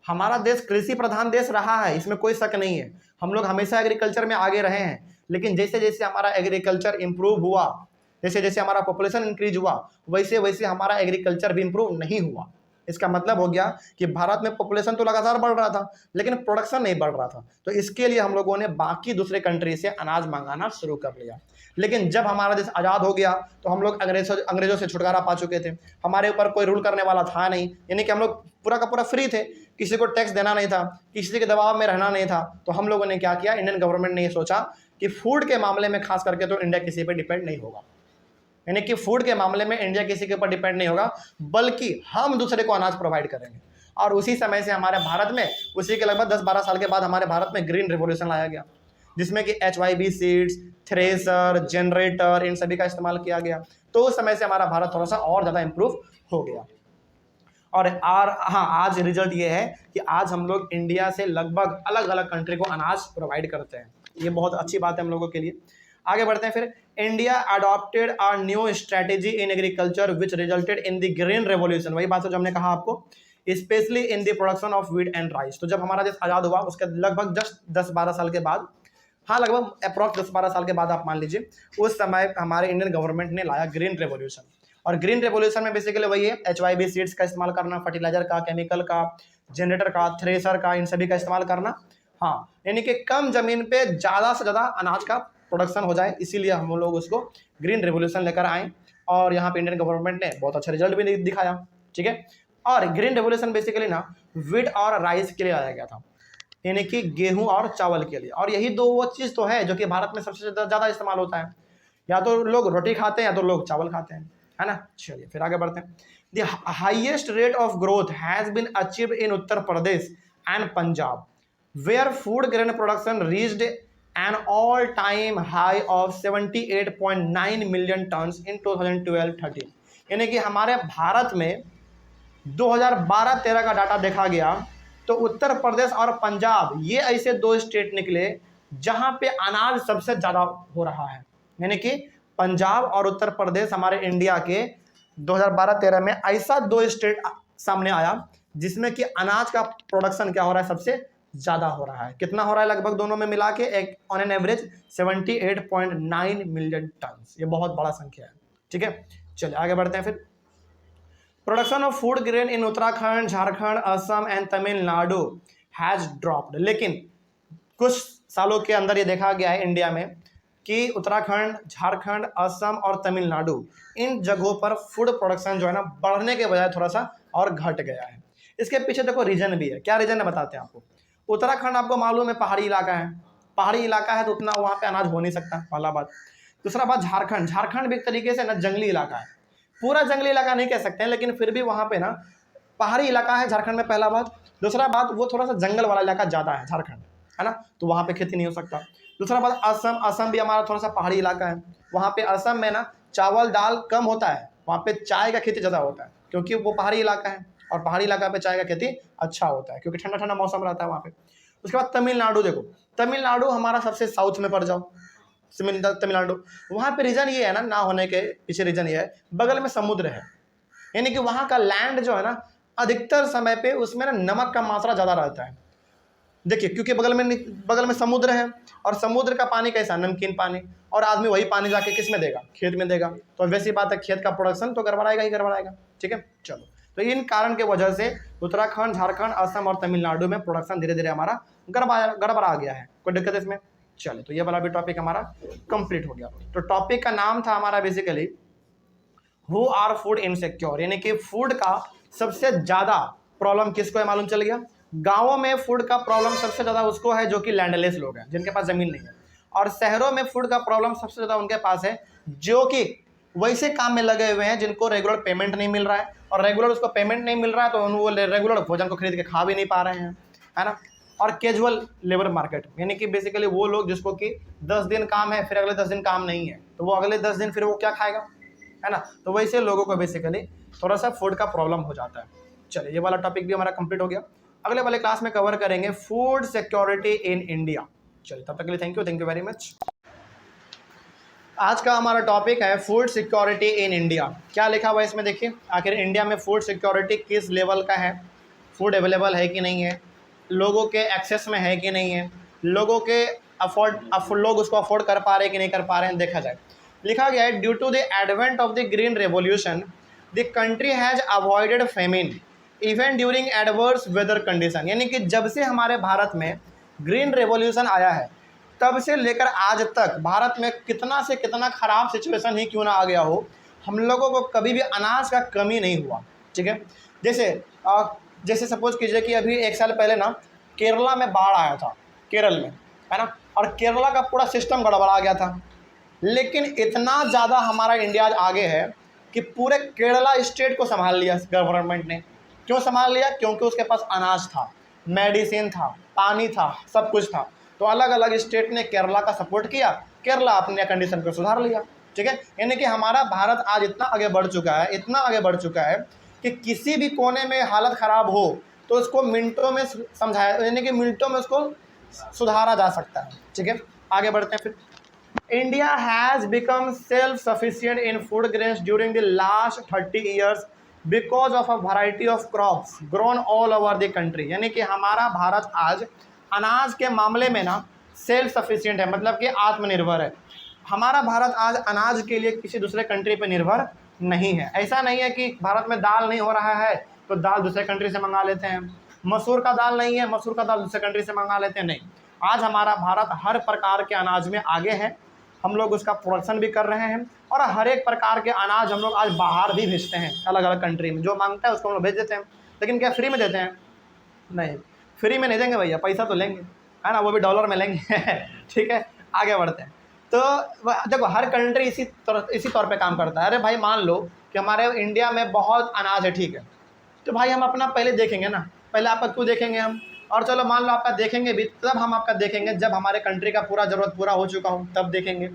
हमारा देश कृषि प्रधान देश रहा है, इसमें कोई शक नहीं है। हम लोग हमेशा एग्रीकल्चर में आगे रहे हैं, लेकिन जैसे जैसे हमारा एग्रीकल्चर इंप्रूव हुआ, जैसे जैसे हमारा पॉपुलेशन इंक्रीज हुआ, वैसे वैसे हमारा एग्रीकल्चर भी इंप्रूव नहीं हुआ। इसका मतलब हो गया कि भारत में पॉपुलेशन तो लगातार बढ़ रहा था लेकिन प्रोडक्शन नहीं बढ़ रहा था, तो इसके लिए हम लोगों ने बाकी दूसरे कंट्री से अनाज मंगाना शुरू कर लिया। लेकिन जब हमारा देश आज़ाद हो गया तो हम लोग अंग्रेजों से छुटकारा पा चुके थे, हमारे ऊपर कोई रूल करने वाला था नहीं, यानी कि हम लोग पूरा का पूरा फ्री थे, किसी को टैक्स देना नहीं था, किसी के दबाव में रहना नहीं था। तो हम लोगों ने क्या किया, इंडियन गवर्नमेंट ने ये सोचा कि फूड के मामले में खास करके तो इंडिया किसी पर डिपेंड नहीं होगा, यानी कि फूड के मामले में इंडिया किसी के ऊपर डिपेंड नहीं होगा, बल्कि हम दूसरे को अनाज प्रोवाइड करेंगे। और उसी समय से हमारे भारत में, उसी के लगभग 10-12 साल के बाद हमारे भारत में ग्रीन रिवॉल्यूशन लाया गया, जिसमें कि HYB सीड्स, थ्रेसर, जनरेटर, इन सभी का इस्तेमाल किया गया। तो उस समय से हमारा भारत थोड़ा सा और ज़्यादा इम्प्रूव हो गया। और हाँ, आज रिजल्ट ये है कि आज हम लोग इंडिया से लगभग अलग अलग कंट्री को अनाज प्रोवाइड करते हैं, ये बहुत अच्छी बात है हम लोगों के लिए। आगे बढ़ते हैं फिर। India adopted a new strategy in agriculture which resulted in the green revolution, वही बात जो हमने कहा आपको, specially in the production of wheat and rice. तो जब हमारा देश आज़ाद हुआ उसके लगभग जस्ट 10-12 साल के बाद, हाँ लगभग अप्रॉक्स 10-12 साल के बाद आप मान लीजिए, उस समय हमारे इंडियन गवर्नमेंट ने लाया ग्रीन रेवोल्यूशन। और ग्रीन रेवोल्यूशन में बेसिकली वही है, HYB सीड्स का इस्तेमाल करना, फर्टिलाइजर का, केमिकल का, जनरेटर का, थ्रेसर का, इन सभी का इस्तेमाल करना। हाँ, यानी कि कम जमीन पे ज़्यादा से ज़्यादा अनाज का प्रोडक्शन हो जाए, इसीलिए हम लोग उसको ग्रीन रेवोल्यूशन लेकर आए। और यहाँ पे इंडियन गवर्नमेंट ने बहुत अच्छा रिजल्ट भी दिखाया, ठीक है। और ग्रीन रेवोल्यूशन बेसिकली ना व्हीट और राइस के लिए लाया गया था, यानी कि गेहूं और चावल के लिए। और यही दो वो चीज़ तो है जो कि भारत में सबसे ज़्यादा इस्तेमाल होता है, या तो लोग रोटी खाते हैं या तो लोग चावल खाते हैं, है ना। चलिए फिर आगे बढ़ते हैं। The highest rate of growth has been achieved in Uttar Pradesh and Punjab, where food grain production reached an all time high of 78.9 million tons in 2012-13। यानी कि हमारे भारत में 2012-13 का डाटा देखा गया तो उत्तर प्रदेश और पंजाब ये ऐसे दो स्टेट निकले जहां पे अनाज सबसे ज़्यादा हो रहा है। यानी कि पंजाब और उत्तर प्रदेश हमारे इंडिया के 2012-13 में ऐसा दो स्टेट सामने आया जिसमें कि अनाज का प्रोडक्शन क्या हो रहा है, सबसे ज़्यादा हो रहा है। कितना हो रहा है लगभग दोनों में मिला के, एक on an average 78.9 million ton. ये बहुत बड़ा संख्या है, ठीक है। चलिए आगे बढ़ते हैं फिर। Production of food grain in Uttarakhand, Jharkhand, Assam and Tamil Nadu has dropped. लेकिन कुछ सालों के अंदर ये देखा गया है इंडिया में कि उत्तराखंड, झारखंड, असम और तमिलनाडु, इन जगहों पर फूड प्रोडक्शन जो है ना बढ़ने के बजाय थोड़ा सा और घट गया है। इसके पीछे देखो रीजन भी है, क्या रीजन है बताते हैं आपको। उत्तराखंड आपको मालूम है पहाड़ी इलाका है, पहाड़ी इलाका है तो उतना वहाँ पे अनाज हो नहीं सकता, पहला बात। दूसरा बात, झारखंड भी एक तरीके से ना जंगली इलाका है, पूरा जंगली इलाका नहीं कह सकते हैं लेकिन फिर भी वहाँ पे ना पहाड़ी इलाका है झारखंड में, पहला बात। दूसरा बात, वो थोड़ा सा जंगल वाला इलाका ज़्यादा है झारखंड, है ना, तो वहाँ पे खेती नहीं हो सकता। दूसरा बात, असम भी हमारा थोड़ा सा पहाड़ी इलाका है, वहाँ पे असम में ना चावल दाल कम होता है, वहाँ पे चाय का खेती ज़्यादा होता है क्योंकि वो पहाड़ी इलाका है, और पहाड़ी इलाका पे चाय का खेती अच्छा होता है क्योंकि ठंडा ठंडा मौसम रहता है वहाँ पे। उसके बाद तमिलनाडु देखो, तमिलनाडु हमारा सबसे साउथ में पड़ जाओ, तमिलनाडु, वहाँ पे रीजन ये है ना होने के पीछे रीजन ये है, बगल में समुद्र है, यानी कि वहाँ का लैंड जो है ना अधिकतर समय पे उसमें ना नमक का मात्रा ज़्यादा रहता है। देखिए क्योंकि बगल में समुद्र है, और समुद्र का पानी कैसा, नमकीन पानी, और आदमी वही पानी जाके किस में देगा, खेत में देगा, तो वैसी बात है खेत का प्रोडक्शन तो गड़बड़ाएगा ही गड़बड़ाएगा, ठीक है। चलो, तो इन कारण के वजह से उत्तराखंड, झारखंड, असम और तमिलनाडु में प्रोडक्शन धीरे धीरे हमारा गड़बड़ा गया है। कोई दिक्कत है इसमें? चले, तो ये वाला भी टॉपिक हमारा कंप्लीट हो गया। तो टॉपिक का नाम था हमारा basically who are food insecure, यानी कि फूड का सबसे ज़्यादा प्रॉब्लम किसको है मालूम चल गया। गाँवों में फूड का प्रॉब्लम सबसे ज़्यादा उसको है जो कि लैंडलेस लोग हैं, जिनके पास ज़मीन नहीं है, और शहरों में फूड का प्रॉब्लम सबसे ज़्यादा उनके पास है जो कि वैसे काम में लगे हुए हैं जिनको रेगुलर पेमेंट नहीं मिल रहा है, और रेगुलर उसको पेमेंट नहीं मिल रहा है तो वो रेगुलर भोजन को खरीद के खा भी नहीं पा रहे हैं, है ना। और कैजुअल लेबर मार्केट, यानी कि बेसिकली वो लोग जिसको कि 10 दिन काम है फिर अगले 10 दिन काम नहीं है, तो वो अगले 10 दिन फिर वो क्या खाएगा, है ना। तो वैसे लोगों को बेसिकली थोड़ा सा फूड का प्रॉब्लम हो जाता है। चलिए, ये वाला टॉपिक भी हमारा कंप्लीट हो गया। अगले वाले क्लास में कवर करेंगे फूड सिक्योरिटी इन इंडिया। चलिए, तब तक के लिए थैंक यू वेरी मच। आज का हमारा टॉपिक है फूड सिक्योरिटी इन इंडिया। क्या लिखा हुआ है इसमें देखिए, आखिर इंडिया में फूड सिक्योरिटी किस लेवल का है, फूड अवेलेबल है कि नहीं है, लोगों के एक्सेस में है कि नहीं है, लोगों के लोग उसको अफोर्ड कर पा रहे हैं कि नहीं कर पा रहे हैं, देखा जाए। लिखा गया है due to the advent of the green revolution the country has avoided famine even during adverse weather condition, यानी कि जब से हमारे भारत में ग्रीन रेवोल्यूशन आया है तब से लेकर आज तक भारत में कितना से कितना ख़राब सिचुएशन ही क्यों ना आ गया हो, हम लोगों को कभी भी अनाज का कमी नहीं हुआ। ठीक है, जैसे सपोज कीजिए कि अभी 1 साल पहले ना केरला में बाढ़ आया था, केरल में, है ना, और केरला का पूरा सिस्टम गड़बड़ा गया था। लेकिन इतना ज़्यादा हमारा इंडिया आगे है कि पूरे केरला स्टेट को संभाल लिया गवर्नमेंट ने। क्यों संभाल लिया? क्योंकि उसके पास अनाज था, मेडिसिन था, पानी था, सब कुछ था। तो अलग अलग स्टेट ने केरला का सपोर्ट किया, केरला अपने कंडीशन को सुधार लिया। ठीक है, यानी कि हमारा भारत आज इतना आगे बढ़ चुका है, इतना आगे बढ़ चुका है कि किसी भी कोने में हालत ख़राब हो तो उसको मिनटों में समझाया, यानी कि मिनटों में उसको सुधारा जा सकता है। ठीक है, आगे बढ़ते हैं फिर। India has become self sufficient in food grains during the last 30 years because of a variety of crops grown all over the country. यानी कि हमारा भारत आज अनाज के मामले में ना सेल्फ सफिशिएंट है, मतलब कि आत्मनिर्भर है। हमारा भारत आज अनाज के लिए किसी दूसरे कंट्री पर निर्भर नहीं है। ऐसा नहीं है कि भारत में दाल नहीं हो रहा है तो दाल दूसरे कंट्री से मंगा लेते हैं, मसूर का दाल नहीं है, मसूर का दाल दूसरे कंट्री से मंगा लेते हैं, नहीं। आज हमारा भारत हर प्रकार के अनाज में आगे है, हम लोग उसका प्रोडक्शन भी कर रहे हैं और हर एक प्रकार के अनाज हम लोग आज बाहर भी भेजते हैं, अलग अलग कंट्री में। जो मांगता है उसको हम लोग भेज देते हैं। लेकिन क्या फ्री में देते हैं? नहीं, फ्री में नहीं देंगे भैया, पैसा तो लेंगे, है ना, वो भी डॉलर में लेंगे। ठीक है, आगे बढ़ते हैं। तो देखो हर कंट्री इसी तौर पे काम करता है। अरे भाई मान लो कि हमारे इंडिया में बहुत अनाज है, ठीक है, तो भाई हम अपना पहले देखेंगे ना, पहले आपका क्यों देखेंगे हम, और चलो मान लो आपका देखेंगे भी, तब हम आपका देखेंगे जब हमारे कंट्री का पूरा ज़रूरत पूरा हो चुका हो तब देखेंगे।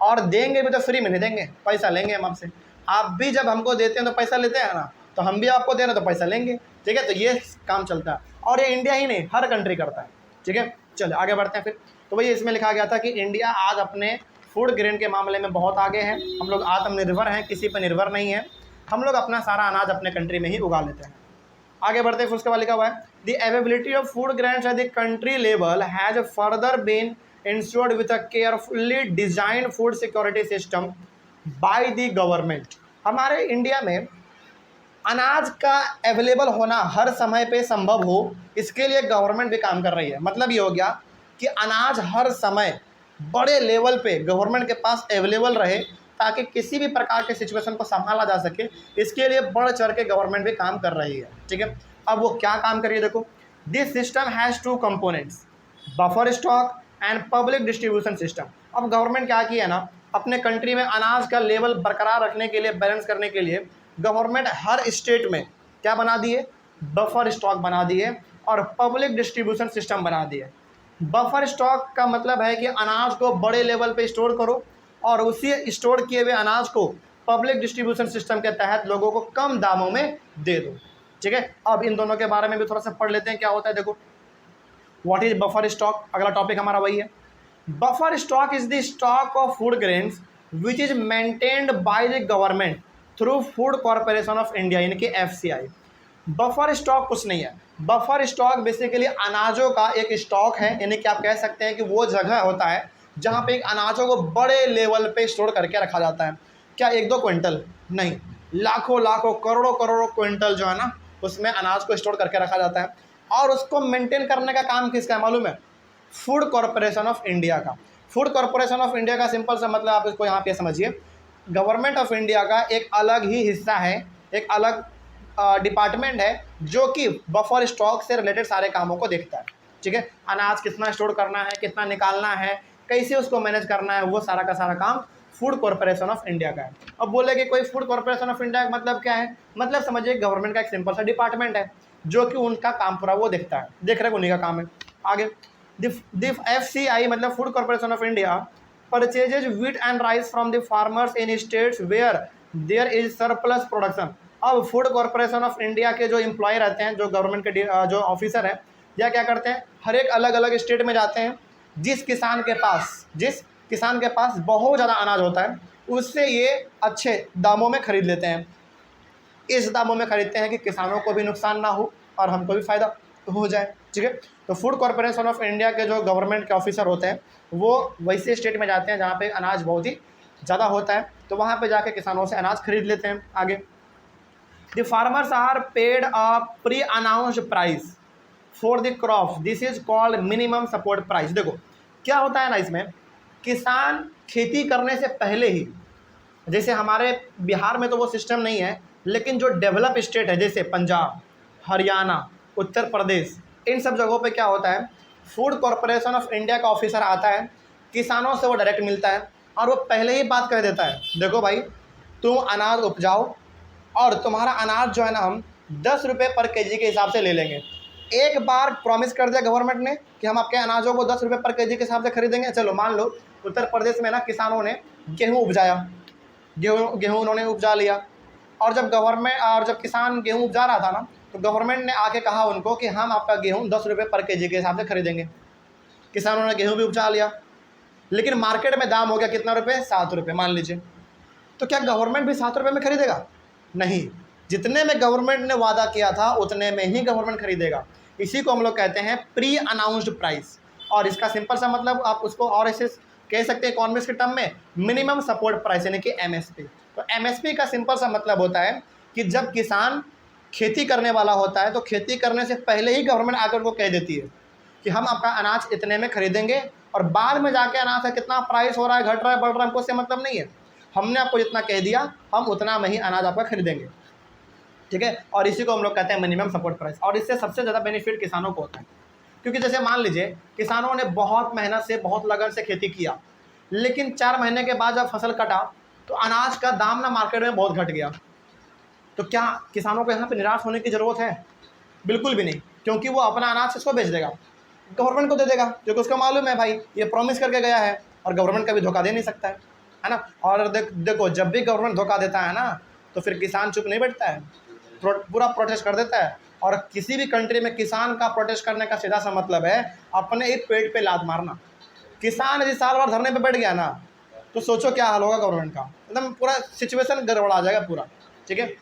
और देंगे भी तो फ्री में नहीं देंगे, पैसा लेंगे हम आपसे। आप भी जब हमको देते हैं तो पैसा लेते हैं ना, तो हम भी आपको दे रहे हैं तो पैसा लेंगे। ठीक है, तो ये काम चलता है और ये इंडिया ही नहीं हर कंट्री करता है। ठीक है, चलो आगे बढ़ते हैं फिर। तो वही इसमें लिखा गया था कि इंडिया आज अपने फूड ग्रेन के मामले में बहुत आगे है, हम लोग आत्मनिर्भर हैं, किसी पर निर्भर नहीं है, हम लोग अपना सारा अनाज अपने कंट्री में ही उगा लेते हैं। आगे बढ़ते हैं, उसके बाद लिखा हुआ है the availability of food grains at the country level has further been ensured with a carefully designed food security system by the government. हमारे इंडिया में अनाज का अवेलेबल होना हर समय पे संभव हो, इसके लिए गवर्नमेंट भी काम कर रही है। मतलब ये हो गया कि अनाज हर समय बड़े लेवल पे गवर्नमेंट के पास अवेलेबल रहे ताकि किसी भी प्रकार के सिचुएशन को संभाला जा सके, इसके लिए बढ़ चढ़ के गवर्नमेंट भी काम कर रही है। ठीक है, अब वो क्या काम कर रही है देखो। This system has 2 components, buffer stock and public distribution system. अब गवर्नमेंट क्या किया है ना, अपने कंट्री में अनाज का लेवल बरकरार रखने के लिए, बैलेंस करने के लिए गवर्नमेंट हर स्टेट में क्या बना दिए, बफर स्टॉक बना दिए और पब्लिक डिस्ट्रीब्यूशन सिस्टम बना दिए। बफर स्टॉक का मतलब है कि अनाज को बड़े लेवल पे स्टोर करो और उसी स्टोर किए हुए अनाज को पब्लिक डिस्ट्रीब्यूशन सिस्टम के तहत लोगों को कम दामों में दे दो। ठीक है, अब इन दोनों के बारे में भी थोड़ा सा पढ़ लेते हैं क्या होता है। देखो व्हाट इज बफर स्टॉक, अगला टॉपिक हमारा वही है। Buffer stock is the stock of food grains which is maintained by the government through food corporation of India, यानी कि FCI। बफर स्टॉक कुछ नहीं है, बफर स्टॉक बेसिकली अनाजों का एक स्टॉक है, यानी कि आप कह सकते हैं कि वो जगह होता है जहाँ पे एक अनाजों को बड़े लेवल पे स्टोर करके रखा जाता है। क्या 1-2 क्विंटल नहीं, लाखों लाखों करोड़ों करोड़ों क्विंटल जो है ना, उसमें अनाज को स्टोर करके रखा जाता है। और उसको मेंटेन करने का काम किसका है मालूम है? फूड कॉरपोरेशन ऑफ इंडिया का। फूड कॉरपोरेशन ऑफ इंडिया का सिंपल सा मतलब आप इसको यहाँ पे समझिए, गवर्नमेंट ऑफ इंडिया का एक अलग ही हिस्सा है, एक अलग डिपार्टमेंट है जो कि बफर स्टॉक से रिलेटेड सारे कामों को देखता है। ठीक है, अनाज कितना स्टोर करना है, कितना निकालना है, कैसे उसको मैनेज करना है, वो सारा का सारा काम फूड कॉरपोरेशन ऑफ इंडिया का है। अब बोले कि कोई फूड कॉरपोरेशन ऑफ इंडिया का मतलब क्या है, मतलब समझिए गवर्नमेंट का एक सिंपल सा डिपार्टमेंट है जो कि उनका काम पूरा वो देखता है, देख रहे उन्हीं का काम है। आगे द FCI मतलब food corporation of India purchases wheat and rice from the farmers in states where there is surplus production. अब फूड कॉरपोरेशन ऑफ इंडिया के जो एम्प्लॉय रहते हैं, जो गवर्नमेंट के जो ऑफिसर हैं, या क्या करते हैं, हर एक अलग अलग स्टेट में जाते हैं, जिस किसान के पास बहुत ज़्यादा अनाज होता है उससे ये अच्छे दामों में ख़रीद लेते हैं। इस दामों में ख़रीदते हैं कि किसानों को भी नुकसान ना हो और हमको भी फ़ायदा हो जाए। ठीक है, तो फूड कॉरपोरेशन ऑफ इंडिया के जो गवर्नमेंट के ऑफिसर होते हैं वो वैसे स्टेट में जाते हैं जहाँ पे अनाज बहुत ही ज़्यादा होता है, तो वहाँ पे जाके किसानों से अनाज खरीद लेते हैं। आगे the farmers are paid a pre announced price for the crop, this is called minimum support price. देखो क्या होता है ना, इसमें किसान खेती करने से पहले ही, जैसे हमारे बिहार में तो वो सिस्टम नहीं है, लेकिन जो डेवलप स्टेट है जैसे पंजाब, हरियाणा, उत्तर प्रदेश, इन सब जगहों पे क्या होता है, फूड कॉरपोरेशन ऑफ इंडिया का ऑफिसर आता है, किसानों से वो डायरेक्ट मिलता है और वो पहले ही बात कह देता है, देखो भाई तुम अनाज उपजाओ और तुम्हारा अनाज जो है ना हम 10 रुपये पर केजी के हिसाब से ले लेंगे। एक बार प्रॉमिस कर दिया गवर्नमेंट ने कि हम आपके अनाजों को 10 रुपये पर केजी के हिसाब से खरीदेंगे। चलो मान लो उत्तर प्रदेश में ना किसानों ने गेहूँ उपजाया, गेहूँ उन्होंने उपजा लिया, और जब किसान गेहूँ उपजा रहा था ना, तो गवर्नमेंट ने आके कहा उनको कि हम आपका गेहूँ 10 रुपये पर केजी के हिसाब से खरीदेंगे। किसानों ने गेहूँ भी उपजा लिया, लेकिन मार्केट में दाम हो गया कितना रुपये, 7 रुपये मान लीजिए। तो क्या गवर्नमेंट भी 7 रुपये में खरीदेगा? नहीं, जितने में गवर्नमेंट ने वादा किया था उतने में ही गवर्नमेंट खरीदेगा। इसी को हम लोग कहते हैं प्री अनाउंस्ड प्राइस, और इसका सिंपल सा मतलब आप उसको और ऐसे कह सकते हैं इकोनॉमिक्स के टर्म में मिनिमम सपोर्ट प्राइस, यानी कि एमएसपी। तो एमएसपी का सिंपल सा मतलब होता है कि जब किसान खेती करने वाला होता है तो खेती करने से पहले ही गवर्नमेंट आकर को कह देती है कि हम आपका अनाज इतने में खरीदेंगे, और बाद में जाके अनाज का कितना प्राइस हो रहा है, घट रहा है, बढ़ रहा है, हमको उससे मतलब नहीं है। हमने आपको जितना कह दिया हम उतना में ही अनाज आपका खरीदेंगे, ठीक है। और इसी को हम लोग कहते हैं मिनिमम सपोर्ट प्राइस। और इससे सबसे ज़्यादा बेनिफिट किसानों को होता है, क्योंकि जैसे मान लीजिए किसानों ने बहुत मेहनत से, बहुत लगन से खेती किया, लेकिन 4 महीने के बाद जब फसल कटा तो अनाज का दाम ना मार्केट में बहुत घट गया। तो क्या किसानों को यहाँ पे निराश होने की ज़रूरत है? बिल्कुल भी नहीं, क्योंकि वो अपना अनाज किसको बेच देगा, गवर्नमेंट को दे देगा, क्योंकि उसको मालूम है भाई ये प्रॉमिस करके गया है, और गवर्नमेंट कभी धोखा दे नहीं सकता है ना। और देखो जब भी गवर्नमेंट धोखा देता है ना, तो फिर किसान चुप नहीं बैठता है, पूरा प्रोटेस्ट कर देता है। और किसी भी कंट्री में किसान का प्रोटेस्ट करने का सीधा सा मतलब है अपने ही पेट पे लात मारना। किसान यदि साल भर धरने पे बैठ गया ना, तो सोचो क्या हाल होगा गवर्नमेंट का, एकदम पूरा सिचुएशन गड़बड़ आ जाएगा पूरा, ठीक है।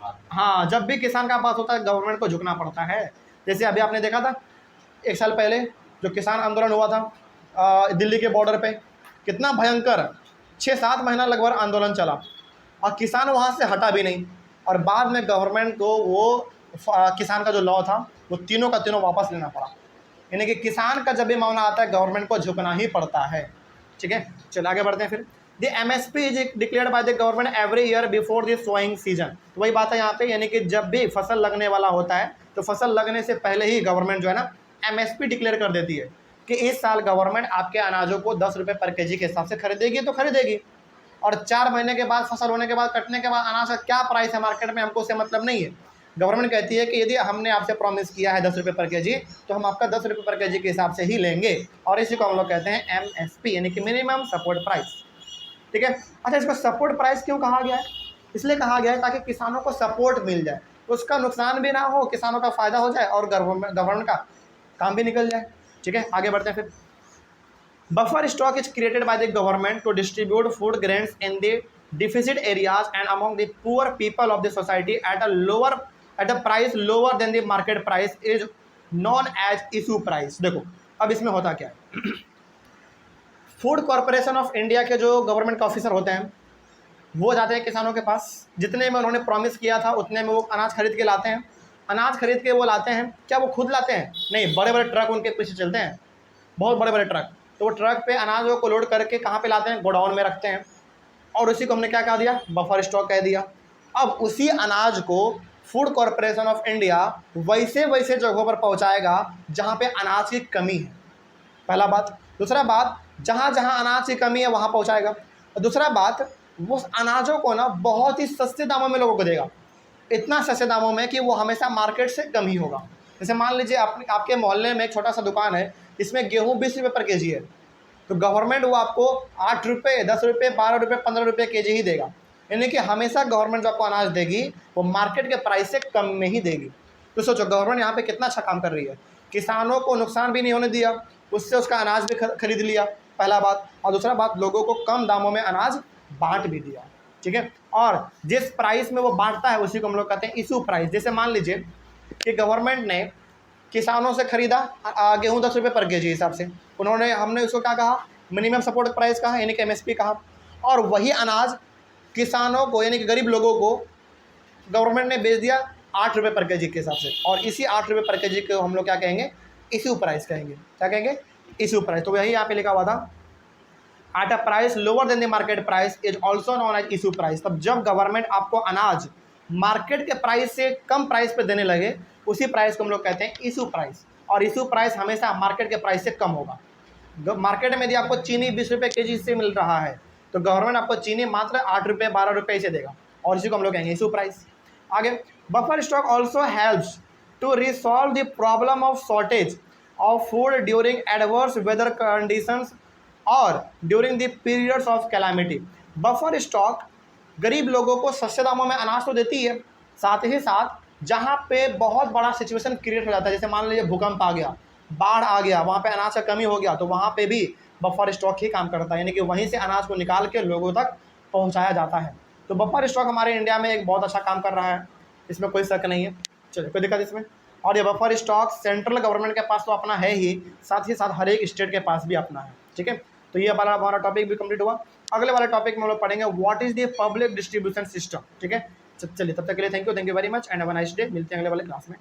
हाँ, जब भी किसान का पास होता है गवर्नमेंट को झुकना पड़ता है। जैसे अभी आपने देखा था 1 साल पहले जो किसान आंदोलन हुआ था दिल्ली के बॉर्डर पे, कितना भयंकर 6-7 महीना लगभग आंदोलन चला, और किसान वहाँ से हटा भी नहीं, और बाद में गवर्नमेंट को वो किसान का जो लॉ था वो तीनों का तीनों वापस लेना पड़ा। यानी कि किसान का जब भी मामला आता है गवर्नमेंट को झुकना ही पड़ता है, ठीक है। चलो आगे बढ़ते हैं फिर। The MSP is declared by the government every year before the sowing season. तो वही बात है यहाँ पे, यानी कि जब भी फसल लगने वाला होता है तो फसल लगने से पहले ही गवर्नमेंट जो है ना एमएसपी डिक्लेयर कर देती है कि इस साल गवर्नमेंट आपके अनाजों को 10 रुपये पर केजी के हिसाब से खरीदेगी तो खरीदेगी, और 4 महीने के बाद फसल होने के बाद, कटने के बाद अनाज का क्या प्राइस है मार्केट में हमको उससे मतलब नहीं है। गवर्नमेंट कहती है कि यदि हमने आपसे प्रॉमिस किया है 10 रुपये पर केजी, तो हम आपका 10 रुपये पर केजी के हिसाब से ही लेंगे, और इसी को हम लोग कहते हैं एमएसपी, यानी कि मिनिमम सपोर्ट प्राइस, ठीक है। अच्छा, इसको सपोर्ट प्राइस क्यों कहा गया है? इसलिए कहा गया है ताकि किसानों को सपोर्ट मिल जाए, उसका नुकसान भी ना हो, किसानों का फ़ायदा हो जाए, और गवर्नमेंट का काम भी निकल जाए, ठीक है। आगे बढ़ते हैं फिर। Buffer stock is created by the government to distribute food grains in the deficit areas and among the poor people of the society at a price lower than the market price is known as issue price. देखो अब इसमें होता क्या है, food corporation of India के जो government के officer होते हैं वो जाते हैं किसानों के पास, जितने में उन्होंने प्रॉमिस किया था उतने में वो अनाज खरीद के लाते हैं। अनाज खरीद के वो लाते हैं, क्या वो खुद लाते हैं? नहीं, बड़े बड़े ट्रक उनके पीछे चलते हैं, बहुत बड़े बड़े ट्रक। तो वो ट्रक पे अनाजों को लोड करके कहाँ पे लाते हैं? गोडाउन में रखते हैं, और उसी को हमने क्या कह दिया? बफर स्टॉक कह दिया। अब उसी अनाज को फूड कॉरपोरेशन ऑफ इंडिया वैसे वैसे जगहों पर पहुँचाएगा जहाँ पे अनाज की कमी है, पहला बात। दूसरा बात, जहाँ जहाँ अनाज की कमी है वहाँ पहुँचाएगा। और दूसरा बात, वो अनाजों को ना बहुत ही सस्ते दामों में लोगों को देगा, इतना सस्ते दामों में कि वो हमेशा मार्केट से कम ही होगा। जैसे मान लीजिए आपके मोहल्ले में एक छोटा सा दुकान है, इसमें गेहूँ 20 रुपये पर केजी है, तो गवर्नमेंट वो आपको 8 रुपये, 10 रुपये, 12 रुपये, 15 रुपये केजी ही देगा। यानी कि हमेशा गवर्नमेंट जो आपको अनाज देगी वो मार्केट के प्राइस से कम में ही देगी। तो सोचो गवर्नमेंट यहाँ पे कितना अच्छा काम कर रही है, किसानों को नुकसान भी नहीं होने दिया, उससे उसका अनाज भी खरीद लिया, पहला बात। और दूसरा बात, लोगों को कम दामों में अनाज बांट भी दिया, ठीक है। और जिस प्राइस में वो बांटता है उसी को हम लोग कहते हैं इशू प्राइस। जैसे मान लीजिए कि गवर्नमेंट ने किसानों से खरीदा गेहूँ 10 रुपये पर केजी हिसाब से, हमने उसको क्या कहा? मिनिमम सपोर्ट प्राइस कहा, यानी कि एमएसपी कहा। और वही अनाज किसानों को, यानी कि गरीब लोगों को गवर्नमेंट ने बेच दिया 8 रुपये पर केजी के हिसाब से, और इसी 8 रुपये पर केजी को हम लोग क्या कहेंगे, इशू प्राइस कहेंगे। क्या कहेंगे, इशू प्राइस। तो वही यहाँ पे लिखा हुआ था, at a price lower than the market price is also known as issue price. तब जब गवर्नमेंट आपको अनाज मार्केट के प्राइस से कम प्राइस पे देने लगे, उसी प्राइस को हम लोग कहते हैं इशू प्राइस। और इशू प्राइस हमेशा मार्केट के प्राइस से कम होगा। मार्केट में यदि आपको चीनी 20 रुपये के जी से मिल रहा है, तो गवर्नमेंट आपको चीनी मात्र 8 रुपये 12 रुपये से देगा, और इसी को हम लोग कहेंगे इशू प्राइस। आगे, buffer stock also helps to resolve the problem of shortage of food during adverse weather conditions और during the periods of calamity. Buffer stock गरीब लोगों को सस्ते दामों में अनाज तो देती है, साथ ही साथ जहाँ पे बहुत बड़ा सिचुएशन क्रिएट हो जाता है, जैसे मान लीजिए भूकंप आ गया, बाढ़ आ गया, वहाँ पे अनाज का कमी हो गया, तो वहाँ पे भी बफर स्टॉक ही काम करता है, यानी कि वहीं से अनाज को निकाल के लोगों तक पहुँचाया जाता है। तो बफर स्टॉक हमारे इंडिया में एक बहुत अच्छा काम कर रहा है, इसमें कोई शक नहीं है। चलिए, कोई दिक्कत इसमें। और ये बफर स्टॉक सेंट्रल गवर्नमेंट के पास तो अपना है ही साथ हर एक स्टेट के पास भी अपना है। ठीक है, तो ये हमारा टॉपिक भी कंप्लीट हुआ। अगले वाले टॉपिक में हम लोग पढ़ेंगे what is the public distribution system. ठीक है, चलिए, तब तक के लिए thank you very much and have a nice day. मिलते हैं अगले वाले क्लास में।